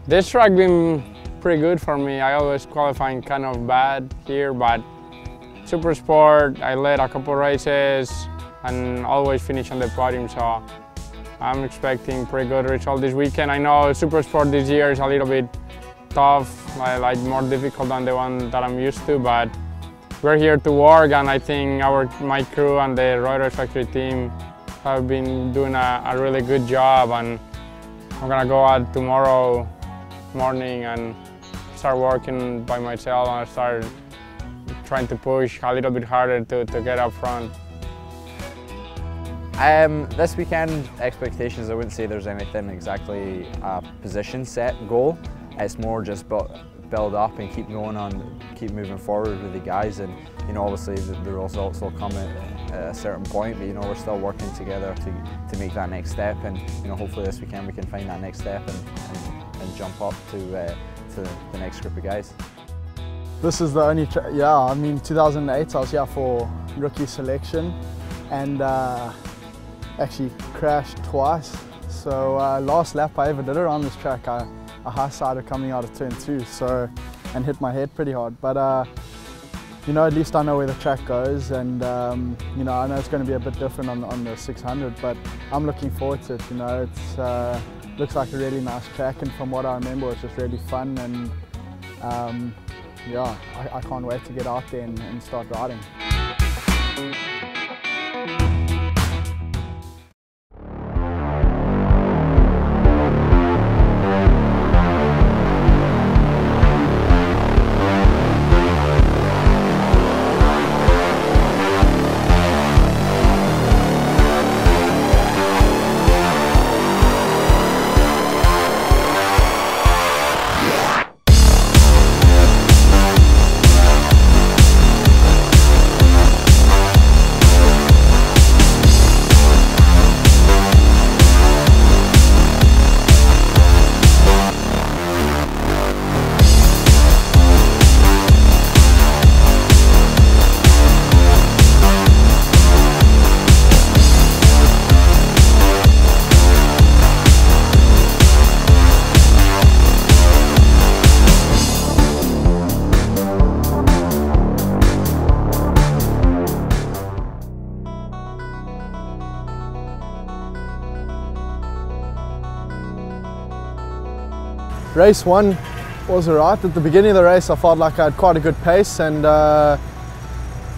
This track been pretty good for me. I always qualifying kind of bad here, but Super Sport, I led a couple races and always finish on the podium, so I'm expecting pretty good result this weekend. I know Super Sport this year is a little bit tough, like more difficult than the one that I'm used to, but we're here to work, and I think my crew and the Roy Race Factory team have been doing a really good job, and I'm gonna go out tomorrow morning and start working by myself and start trying to push a little bit harder to get up front. This weekend, expectations, I wouldn't say there's anything exactly a position set goal. It's more just build up and keep going on, keep moving forward with the guys, and obviously the results will come at a certain point, but we're still working together to make that next step, and hopefully this weekend we can find that next step and jump up to the next group of guys. This is the only, I mean 2008 I was here for rookie selection and actually crashed twice. So last lap I ever did around this track, I high-sided coming out of turn 2 and hit my head pretty hard. But at least I know where the track goes, and I know it's going to be a bit different on the 600, but I'm looking forward to it. It's looks like a really nice track, and from what I remember it's just really fun, and I can't wait to get out there and start riding. Race 1 was alright. At the beginning of the race I felt like I had quite a good pace, and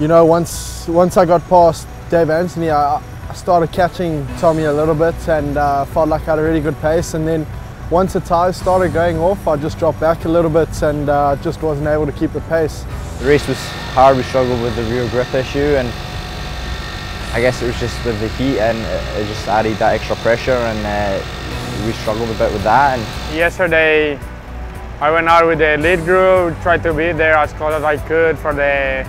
once I got past Dave Anthony I started catching Tommy a little bit, and felt like I had a really good pace, and then once the tyres started going off I just dropped back a little bit and just wasn't able to keep the pace. The race was hard. We struggled with the rear grip issue, and I guess it was just with the heat, and it just added that extra pressure, and we struggled a bit with that. And yesterday I went out with the lead group, tried to be there as close as I could for the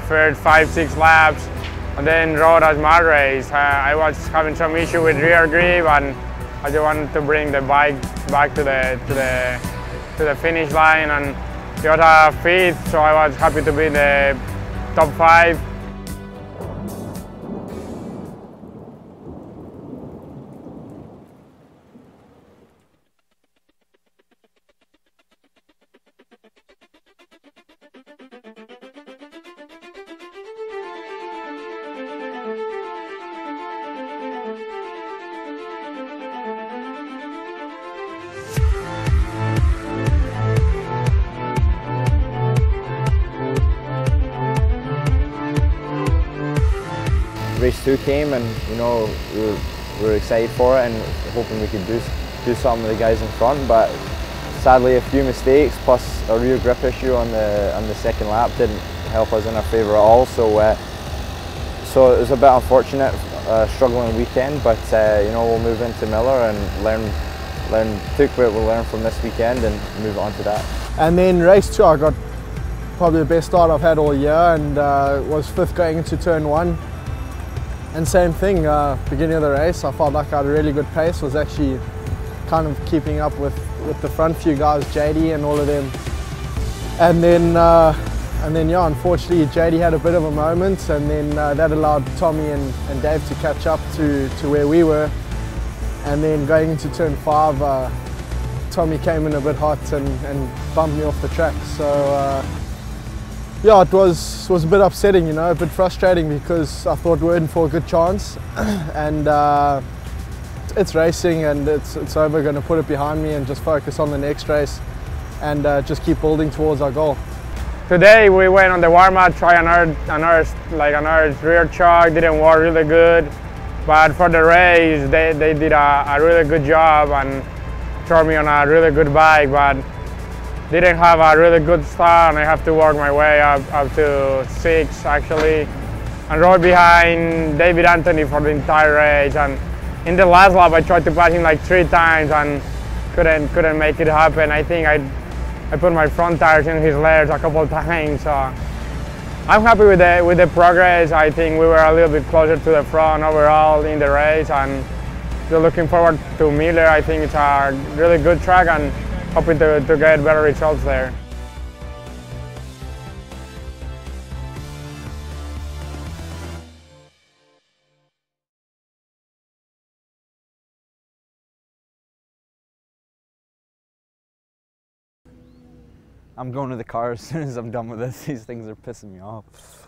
first 5-6 laps, and then rode a smart race. I was having some issue with rear grip, and I just wanted to bring the bike back to the finish line, and got a 5th, so I was happy to be in the top 5. Race 2 came, and we were excited for it and hoping we could do something with the guys in front, but sadly a few mistakes plus a rear grip issue on the second lap didn't help us in our favour at all. So it was a bit unfortunate, struggling weekend, but we'll move into Miller and take what we'll learn from this weekend and move on to that. And then race 2 I got probably the best start I've had all year, and was 5th going into turn 1. And same thing, beginning of the race, I felt like I had a really good pace, was actually kind of keeping up with the front few guys, JD and all of them. And then yeah, unfortunately JD had a bit of a moment, and then that allowed Tommy and Dave to catch up to where we were. And then going into turn 5, Tommy came in a bit hot and bumped me off the track. So yeah, it was a bit upsetting, you know, a bit frustrating because I thought we were in for a good chance, and it's racing and it's over. Going to put it behind me and just focus on the next race and just keep building towards our goal. Today we went on the warm-up, try another rear choke, didn't work really good. But for the race, they did a really good job and turned me on a really good bike, but didn't have a really good start, and I have to work my way up to 6 actually, and rode behind David Anthony for the entire race. And in the last lap I tried to pass him like 3 times and couldn't make it happen. I think I put my front tires in his legs a couple of times. So I'm happy with the progress. I think we were a little bit closer to the front overall in the race, and still looking forward to Miller. I think it's a really good track and hoping to get better results there. I'm going to the car as soon as I'm done with this. These things are pissing me off.